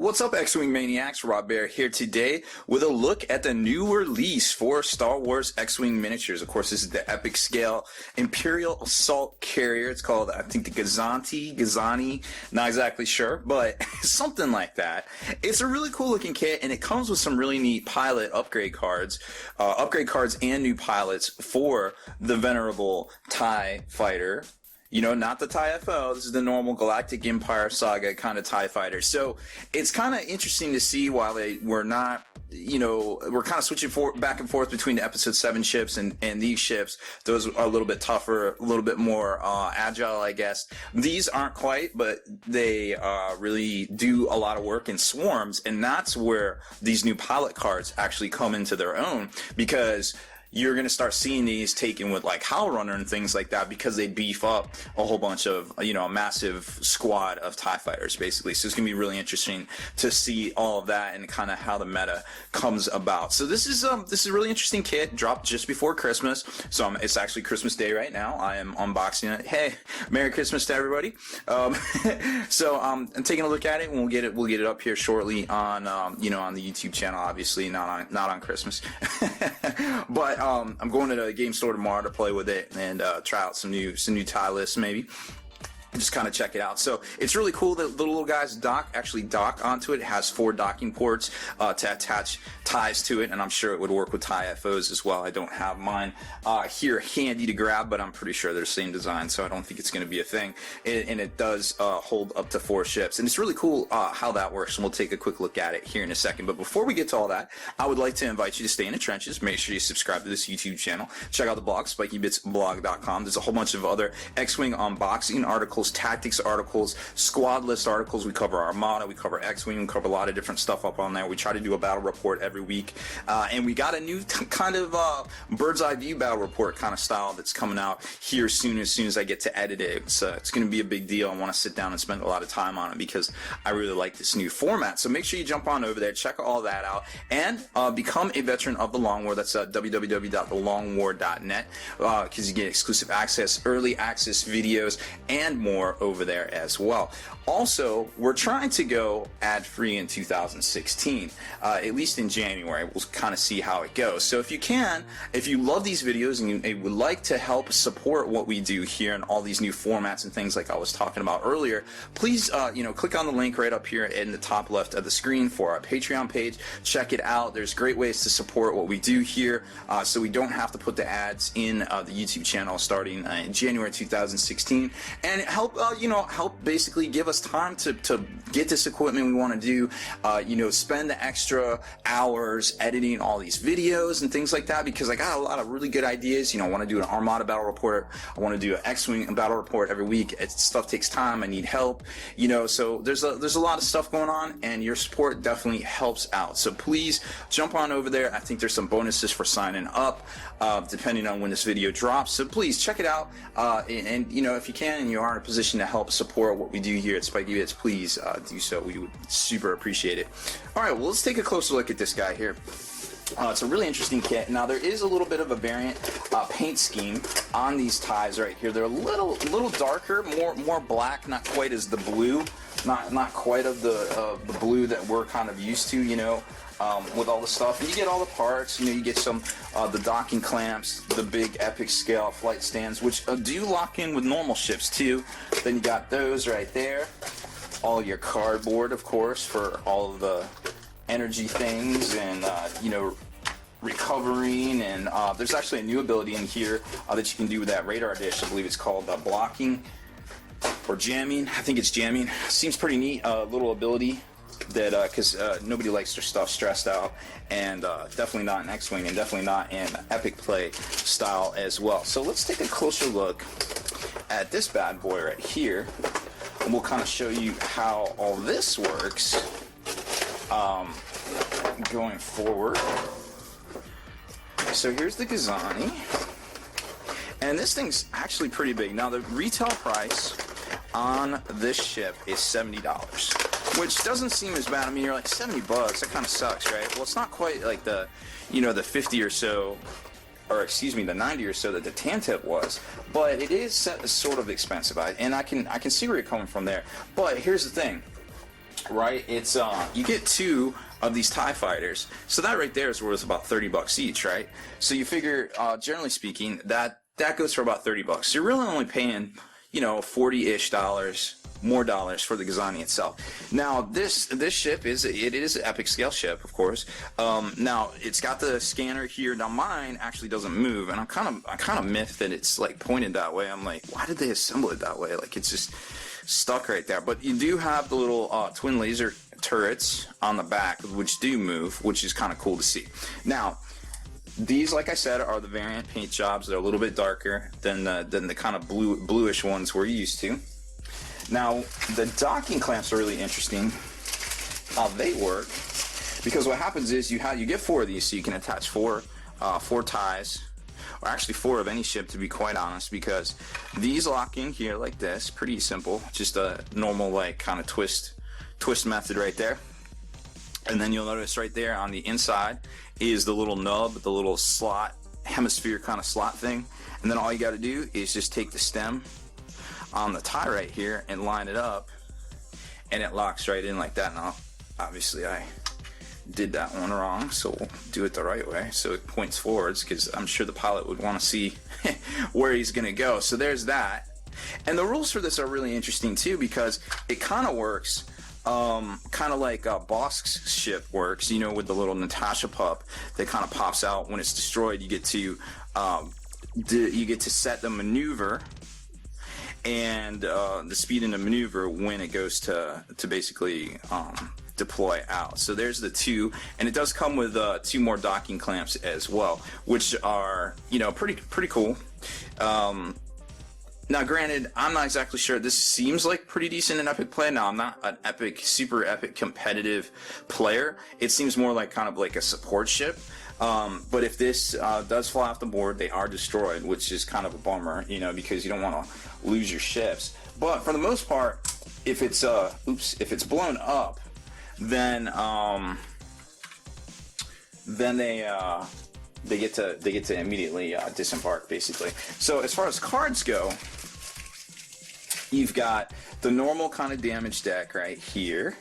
What's up, X-Wing Maniacs? Rob Bear here today with a look at the new release for Star Wars X-Wing miniatures. Of course, this is the epic scale Imperial Assault Carrier. It's called, I think, the Gozanti, not exactly sure, but something like that. It's a really cool looking kit, and it comes with some really neat pilot upgrade cards and new pilots for the venerable TIE fighter. You know, not the TIE FO. This is the normal Galactic Empire Saga kind of TIE fighter. So it's kind of interesting to see while we're not, you know, we're kind of switching back and forth between the Episode 7 ships and these ships. Those are a little bit tougher, a little bit more agile, I guess. These aren't quite, but they really do a lot of work in swarms, and that's where these new pilot cards actually come into their own, because you're going to start seeing these taken with like Howl Runner and things like that, because they beef up a whole bunch of, you know, a massive squad of TIE fighters basically. So it's going to be really interesting to see all of that and kind of how the meta comes about. So this is a really interesting kit, dropped just before Christmas. So it's actually Christmas Day right now. I am unboxing it. Hey, Merry Christmas to everybody. So I'm taking a look at it, and we'll get it up here shortly on you know, on the YouTube channel, obviously not on Christmas. But I'm going to the game store tomorrow to play with it and try out some new tie lists maybe. Just kind of check it out. So it's really cool that the little guys actually dock onto it. It has 4 docking ports to attach ties to it, and I'm sure it would work with TIE FOs as well. I don't have mine here handy to grab, but I'm pretty sure they're the same design, so I don't think it's going to be a thing. And it does hold up to 4 ships, and it's really cool how that works, and we'll take a quick look at it here in a second. But before we get to all that, I would like to invite you to stay in the trenches. Make sure you subscribe to this YouTube channel. Check out the blog, spikybitsblog.com. There's a whole bunch of other X-Wing unboxing articles, tactics articles, squad list articles. We cover Armada, we cover X-Wing, we cover a lot of different stuff up on there. We try to do a battle report every week, and we got a new kind of bird's eye view battle report kind of style that's coming out here soon as I get to edit it. It's going to be a big deal. I want to sit down and spend a lot of time on it because I really like this new format. So make sure you jump on over there, check all that out, and become a veteran of the Long War. That's www.thelongwar.net, because you get exclusive access, early access videos, and more over there as well. Also, we're trying to go ad-free in 2016, at least in January. We'll kind of see how it goes. So if you love these videos and you would like to help support what we do here and all these new formats and things like I was talking about earlier, please, you know, click on the link right up here in the top left of the screen for our Patreon page. Check it out. There's great ways to support what we do here, so we don't have to put the ads in the YouTube channel starting in January 2016, and help basically give us time to get this equipment we want to do, you know, spend the extra hours editing all these videos and things like that, because I got a lot of really good ideas. You know, I want to do an Armada battle report, I want to do an X-Wing battle report every week. Stuff takes time, I need help, you know, so there's a lot of stuff going on, and your support definitely helps out. So please jump on over there. I think there's some bonuses for signing up depending on when this video drops, so please check it out, and you know, if you can and you are in a position to help support what we do here at Spiky Bits, please do so. We would super appreciate it. Alright, well, let's take a closer look at this guy here. It's a really interesting kit. Now, there is a little bit of a variant paint scheme on these ties right here. They're a little darker, more black, not quite as the blue, not quite of the blue that we're kind of used to, you know, with all the stuff. And you get all the parts, you know, you get some the docking clamps, the big epic scale flight stands, which do lock in with normal ships too. Then you got those right there. All your cardboard, of course, for all of the energy things and you know, recovering, and there's actually a new ability in here that you can do with that radar dish. I believe it's called blocking or jamming. I think it's jamming. Seems pretty neat, little ability that because nobody likes their stuff stressed out, and definitely not in X-Wing, and definitely not in epic play style as well. So let's take a closer look at this bad boy right here, and we'll kind of show you how all this works going forward. So here's the Gozanti, and this thing's actually pretty big. Now, the retail price on this ship is $70, which doesn't seem as bad. I mean, you're like, $70, that kind of sucks, right? Well, it's not quite like the, you know, the 50 or so, or excuse me, the 90 or so that the tan tip was, but it is sort of expensive, and I can see where you're coming from there. But here's the thing. right? It's you get 2 of these TIE fighters, so that right there is worth about $30 each, right? So you figure, generally speaking, that goes for about $30. So you're really only paying, you know, $40-ish more dollars for the Gozanti itself. Now this ship is an epic scale ship, of course. Now it's got the scanner here. Now mine actually doesn't move, and I kind of miffed that it's like pointed that way. I'm like, why did they assemble it that way? Like it's just stuck right there. But you do have the little twin laser turrets on the back, which do move, which is kind of cool to see. Now these, like I said, are the variant paint jobs. They're a little bit darker than the kind of bluish ones we're used to. Now, the docking clamps are really interesting, how they work, because what happens is you get 4 of these, so you can attach 4 ties, or actually 4 of any ship, to be quite honest, because these lock in here like this, pretty simple, just a normal like kind of twist method right there. And then you'll notice right there on the inside is the little nub, the little slot, hemisphere kind of slot thing, and then all you got to do is just take the stem on the tie right here and line it up, and it locks right in like that. Now obviously I did that one wrong, so we'll do it the right way so it points forwards, because I'm sure the pilot would want to see where he's gonna go. So there's that. And the rules for this are really interesting too, because it kind of works kind of like Bosk's ship works, you know, with the little Natasha pup that kind of pops out when it's destroyed. You get to set the maneuver and the speed in the maneuver when it goes to basically deploy out. So there's the 2, and it does come with 2 more docking clamps as well, which are, you know, pretty cool. Now granted, I'm not exactly sure. This seems like pretty decent in epic play. Now I'm not an super epic competitive player. It seems more like kind of like a support ship. But if this does fly off the board, they are destroyed, which is kind of a bummer, you know, because you don't want to lose your ships. But for the most part, if it's blown up, then they get to immediately disembark, basically. So as far as cards go, you've got the normal kind of damage deck right here,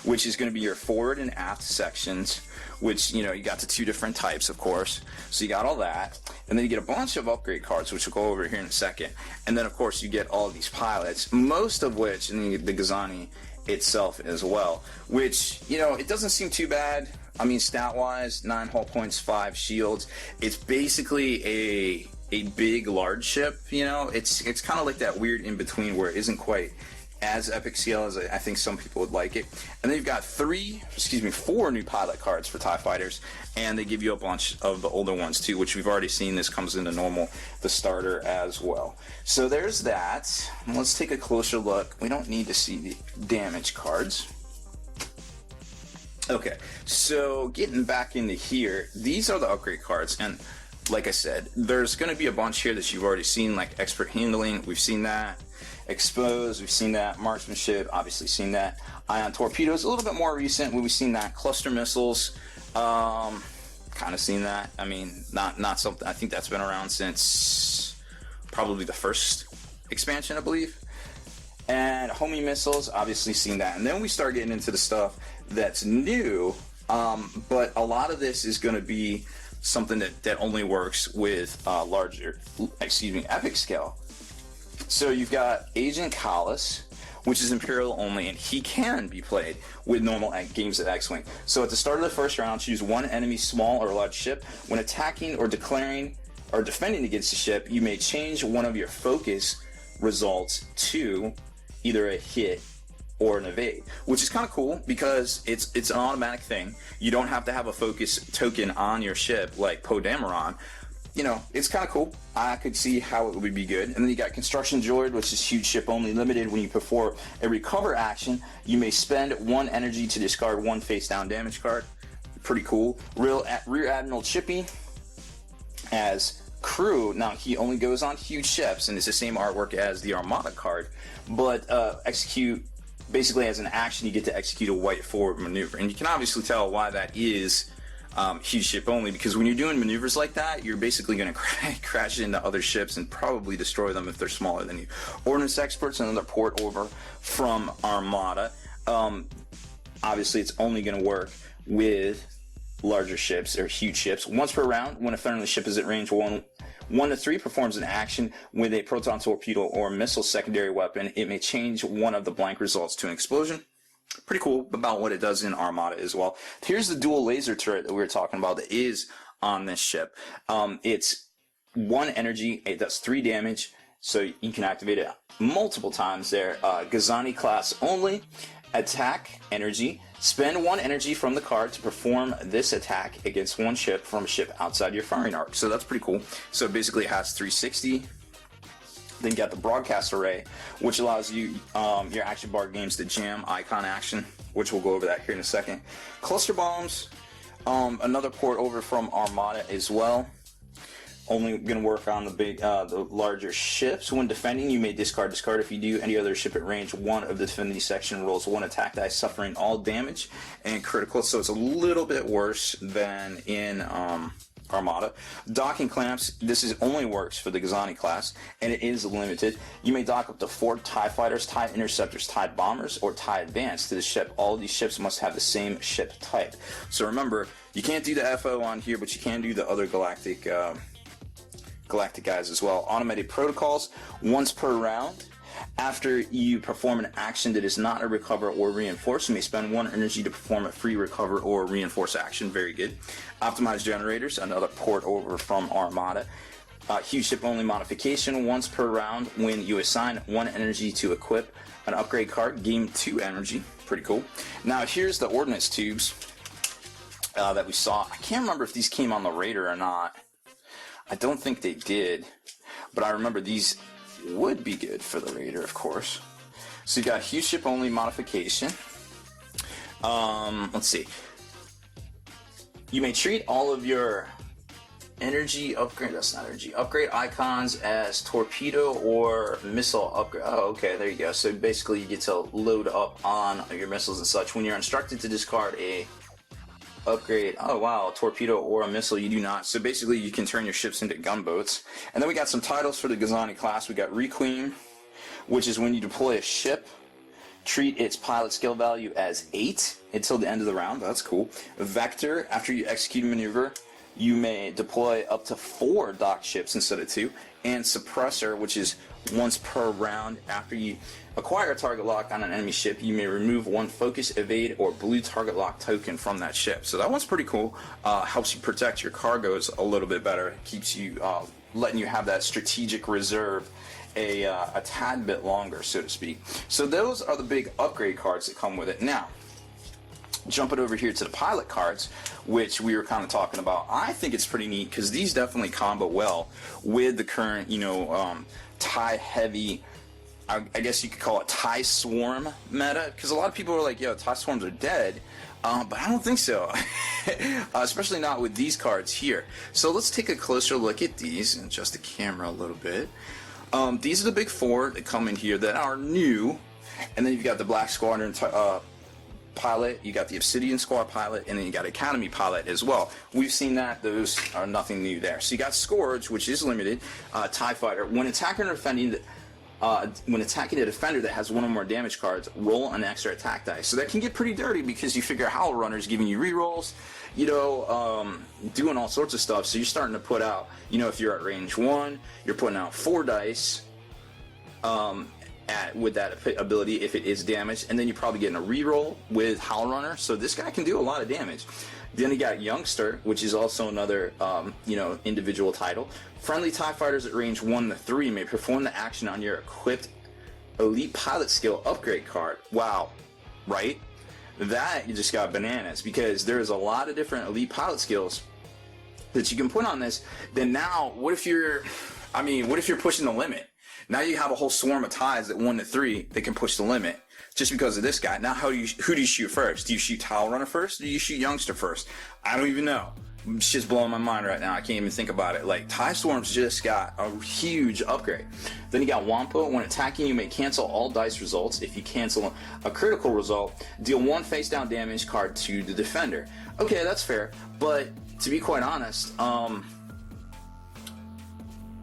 which is going to be your forward and aft sections, which, you know, you got the 2 different types, of course. So you got all that, and then you get a bunch of upgrade cards, which we'll go over here in a second. And then, of course, you get all of these pilots, most of which, and the Gozanti itself as well, which, you know, it doesn't seem too bad. I mean, stat-wise, 9 hull points, 5 shields. It's basically a big, large ship, you know? It's kind of like that weird in-between where it isn't quite as epic scale as I think some people would like it. And then you've got 4 new pilot cards for TIE fighters, and they give you a bunch of the older ones too, which we've already seen. This comes into normal, the starter as well. So there's that. Let's take a closer look. We don't need to see the damage cards. Okay, so getting back into here, these are the upgrade cards, and like I said, there's going to be a bunch here that you've already seen, like expert handling, we've seen that. Exposed, we've seen that. Marksmanship, obviously seen that. Ion torpedoes, a little bit more recent. We've seen that. Cluster missiles, kind of seen that. I mean, not something. I think that's been around since probably the first expansion, I believe. And homing missiles, obviously seen that. And then we start getting into the stuff that's new. But a lot of this is going to be something that only works with epic scale. So you've got Agent Callus, which is Imperial only, and he can be played with normal games of X-Wing. So at the start of the first round, choose one enemy small or large ship. When attacking or declaring or defending against the ship, you may change one of your focus results to either a hit or an evade, which is kind of cool because it's an automatic thing. You don't have to have a focus token on your ship like Poe Dameron. You know, it's kind of cool. I could see how it would be good. And then you got Construction Droid, which is huge ship only limited. When you perform a recover action, you may spend 1 energy to discard 1 face down damage card. Pretty cool. Rear Admiral Chippy as crew. Now, he only goes on huge ships, and it's the same artwork as the Armada card. But execute, basically as an action, you get to execute a white forward maneuver. And you can obviously tell why that is huge ship only, because when you're doing maneuvers like that, you're basically going to crash into other ships and probably destroy them if they're smaller than you. Ordnance Experts, another port over from Armada. Obviously, it's only going to work with larger ships or huge ships. Once per round, when a friendly ship is at range 1 to 3, performs an action with a proton torpedo or missile secondary weapon, it may change one of the blank results to an explosion. Pretty cool about what it does in Armada as well. Here's the dual laser turret that we were talking about that is on this ship. It's 1 energy, it does 3 damage, so you can activate it multiple times there. Gozanti class only. Attack energy. Spend 1 energy from the card to perform this attack against 1 ship from a ship outside your firing arc. So that's pretty cool. So basically it has 360. Then you got the broadcast array, which allows you your action bar games to jam icon action, which we'll go over that here in a second. Cluster bombs, another port over from Armada as well. Only going to work on the larger ships. When defending, you may discard. If you do, any other ship at range 1 of the defending section rolls 1 attack die, suffering all damage and critical. So it's a little bit worse than in Armada. Docking clamps. This only works for the Gozanti class, and it is limited. You may dock up to 4 TIE fighters, TIE interceptors, TIE bombers, or TIE advanced to the ship. All of these ships must have the same ship type. So remember, you can't do the FO on here, but you can do the other galactic guys as well. Automated protocols, once per round. After you perform an action that is not a recover or reinforce, you may spend 1 energy to perform a free recover or reinforce action. Very good. Optimized generators, another port over from Armada. Huge ship only modification, once per round. When you assign 1 energy to equip an upgrade card, gain 2 energy. Pretty cool. Now here's the ordnance tubes that we saw. I can't remember if these came on the Raider or not. I don't think they did, but I remember these would be good for the Raider, of course. So you got huge ship only modification. Let's see. You may treat all of your energy upgrade, that's not energy, upgrade icons as torpedo or missile upgrade. Oh, okay, there you go. So basically you get to load up on your missiles and such. When you're instructed to discard a upgrade, oh wow, a torpedo or a missile, you do not. So basically you can turn your ships into gunboats. And then we got some titles for the Gozanti class. We got Requiem, which is when you deploy a ship, treat its pilot skill value as 8 until the end of the round. That's cool. Vector, after you execute a maneuver, you may deploy up to 4 docked ships instead of 2. And Suppressor, which is once per round. After you acquire a target lock on an enemy ship, you may remove 1 focus, evade, or blue target lock token from that ship. So that one's pretty cool. Helps you protect your cargoes a little bit better. Keeps you letting you have that strategic reserve a tad bit longer, so to speak. So those are the big upgrade cards that come with it. Now, jumping over here to the pilot cards, which we were kind of talking about, I think it's pretty neat because these definitely combo well with the current, TIE heavy, I guess you could call it TIE Swarm meta, because a lot of people are like, yo, TIE Swarms are dead, but I don't think so, especially not with these cards here. So let's take a closer look at these and adjust the camera a little bit. These are the big 4 that come in here that are new, and then you've got the Black Squadron pilot, you got the Obsidian Squad pilot, and then you got Academy pilot as well. We've seen that; those are nothing new there. So you got Scourge, which is limited, TIE fighter. When attacking or defending, when attacking a defender that has 1 or more damage cards, roll an extra attack die. So that can get pretty dirty because you figure Howl Runner's giving you rerolls, doing all sorts of stuff. So you're starting to put out, if you're at range 1, you're putting out 4 dice. With that ability if it is damaged, and then you're probably getting a reroll with Howl Runner, so this guy can do a lot of damage. Then you got Youngster, which is also another individual title. Friendly TIE fighters at range 1 to 3 may perform the action on your equipped elite pilot skill upgrade card. Wow, right? That you just got bananas, because there's a lot of different elite pilot skills that you can put on this. Then now, what if you're pushing the limit? Now you have a whole swarm of TIEs at 1 to 3 that can push the limit just because of this guy. Now who do you shoot first? Do you shoot Howl Runner first, or do you shoot Youngster first? I don't even know. It's just blowing my mind right now. I can't even think about it. Like, TIE Swarms just got a huge upgrade. Then you got Wampa. When attacking, you may cancel all dice results. If you cancel a critical result, deal 1 face down damage card to the defender. Okay, that's fair. But to be quite honest,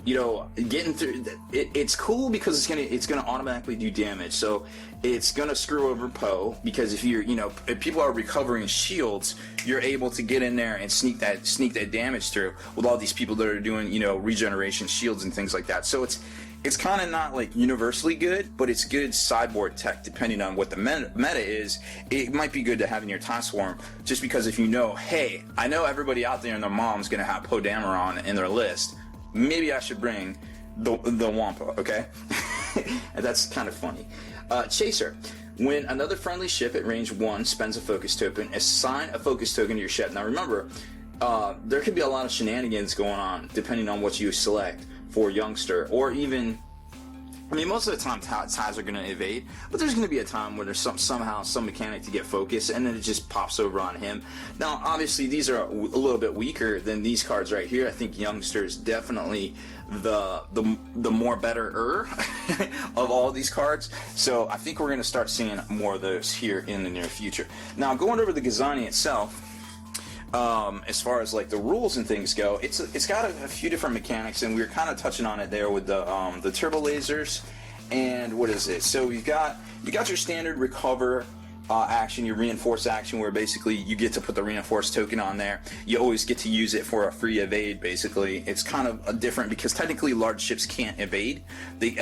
you know, getting through it's cool because it's gonna automatically do damage. So it's gonna screw over Poe, because if you're, you know, if people are recovering shields, you're able to get in there and sneak that damage through with all these people that are doing, you know, regeneration shields and things like that. So it's kind of not like universally good, but it's good sideboard tech depending on what the meta is. It might be good to have in your Tie Swarm, just because if you know, hey, I know everybody out there and their mom's gonna have Poe Dameron in their list, maybe I should bring the Wampa, okay? And that's kind of funny. Chaser. When another friendly ship at range 1 spends a focus token, assign a focus token to your ship. Now remember, there could be a lot of shenanigans going on depending on what you select for youngster, or even, I mean, most of the time ties are going to evade, but there's going to be a time where there's somehow some mechanic to get focus, and then it just pops over on him. Now, obviously, these are a little bit weaker than these cards right here. I think youngster is definitely the more better of all these cards. So I think we're going to start seeing more of those here in the near future. Now, going over the Gozanti itself. As far as like the rules and things go, it's got a few different mechanics, and we were kind of touching on it there with the turbo lasers. And what is it? So you got your standard recover action, your reinforce action, where basically you get to put the reinforce token on there. You always get to use it for a free evade. Basically, it's kind of different because technically large ships can't evade. They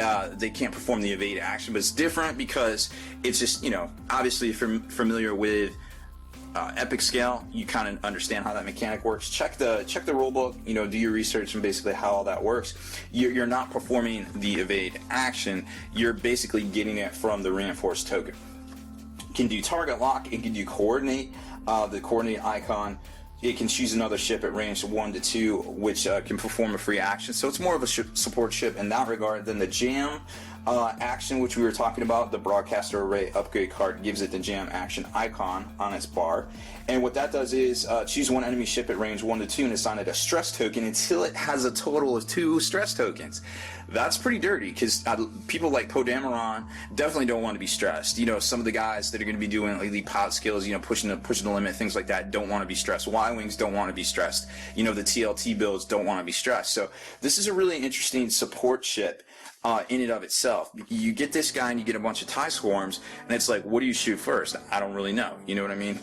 can't perform the evade action, but it's different because it's just, you know, obviously if you're familiar with epic scale, you kind of understand how that mechanic works. Check the rule book, you know, do your research and basically how all that works. You're not performing the evade action, you're basically getting it from the reinforced token. It can do target lock, it can do coordinate, the coordinate icon. It can choose another ship at range 1 to 2, which can perform a free action. So it's more of a support ship in that regard than the jam action, which we were talking about. The broadcaster array upgrade card gives it the jam action icon on its bar. And what that does is choose one enemy ship at range 1 to 2 and assign it a stress token until it has a total of 2 stress tokens. That's pretty dirty, because people like Poe Dameron definitely don't want to be stressed. You know, some of the guys that are going to be doing elite pilot skills, you know, pushing the limit, things like that, don't want to be stressed. Y-Wings don't want to be stressed. You know, the TLT builds don't want to be stressed. So this is a really interesting support ship in and of itself. You get this guy and you get a bunch of Tie Swarms, and it's like, what do you shoot first? I don't really know. You know what I mean?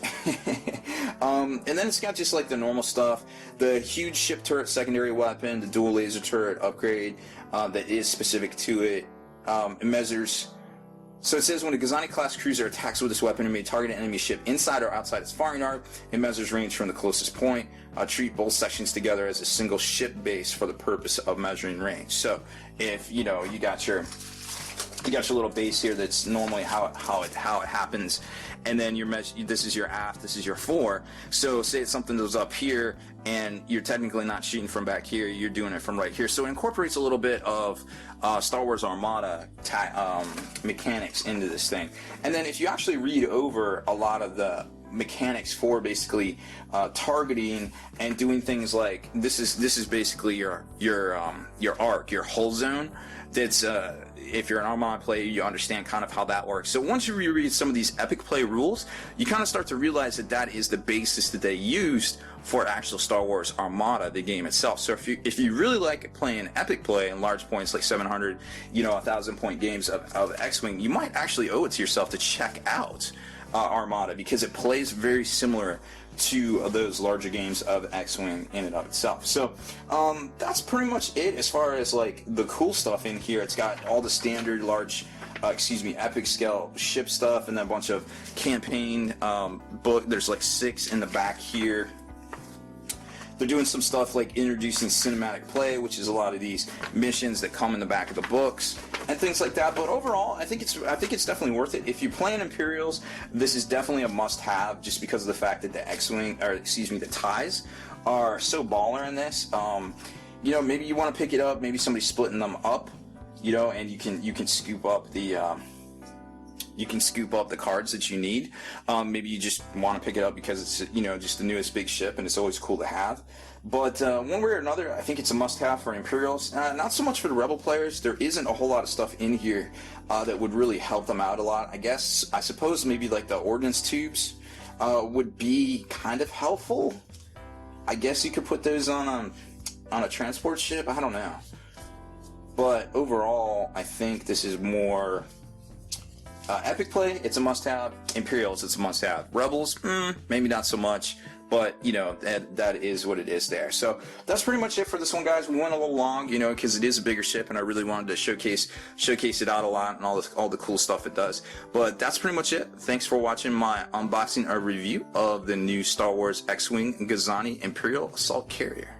And then it's got just like the normal stuff. The huge ship turret secondary weapon, the dual laser turret upgrade that is specific to it. It measures. So it says when a Gozanti class cruiser attacks with this weapon and may target an enemy ship inside or outside its firing arc, it measures range from the closest point. Treat both sections together as a single ship base for the purpose of measuring range. So if you know you got your little base here, that's normally how it happens, and then this is your aft, this is your fore. So say it's something that was up here and you're technically not shooting from back here, you're doing it from right here. So it incorporates a little bit of Star Wars Armada mechanics into this thing. And then if you actually read over a lot of the mechanics for basically targeting and doing things like this is basically your arc, your hull zone. That's if you're an Armada player, you understand kind of how that works. So once you reread some of these epic play rules, you kind of start to realize that that is the basis that they used for actual Star Wars Armada, the game itself. So if you really like playing epic play in large points like 700, 1,000 point games of X-Wing, you might actually owe it to yourself to check out Armada, because it plays very similar to those larger games of X-Wing in and of itself. So that's pretty much it as far as like the cool stuff in here. It's got all the standard large epic scale ship stuff, and then a bunch of campaign book. There's like 6 in the back here. They're doing some stuff like introducing cinematic play, which is a lot of these missions that come in the back of the books and things like that. But overall, I think it's definitely worth it. If you play in Imperials, this is definitely a must-have, just because of the fact that the ties are so baller in this. Maybe you want to pick it up. Maybe somebody's splitting them up, and you can scoop up the. You can scoop up the cards that you need. Maybe you just want to pick it up because it's just the newest big ship, and it's always cool to have. But one way or another, I think it's a must-have for Imperials. Not so much for the Rebel players. There isn't a whole lot of stuff in here that would really help them out a lot. I suppose maybe like the ordnance tubes would be kind of helpful. I guess you could put those on a transport ship. I don't know. But overall, I think this is more Epic Play. It's a must-have. Imperials, it's a must-have. Rebels, maybe not so much. But, you know, that is what it is there. So that's pretty much it for this one, guys. We went a little long, you know, because it is a bigger ship, and I really wanted to showcase it out a lot and all the cool stuff it does. But that's pretty much it. Thanks for watching my unboxing or review of the new Star Wars X-Wing Gozanti Imperial Assault Carrier.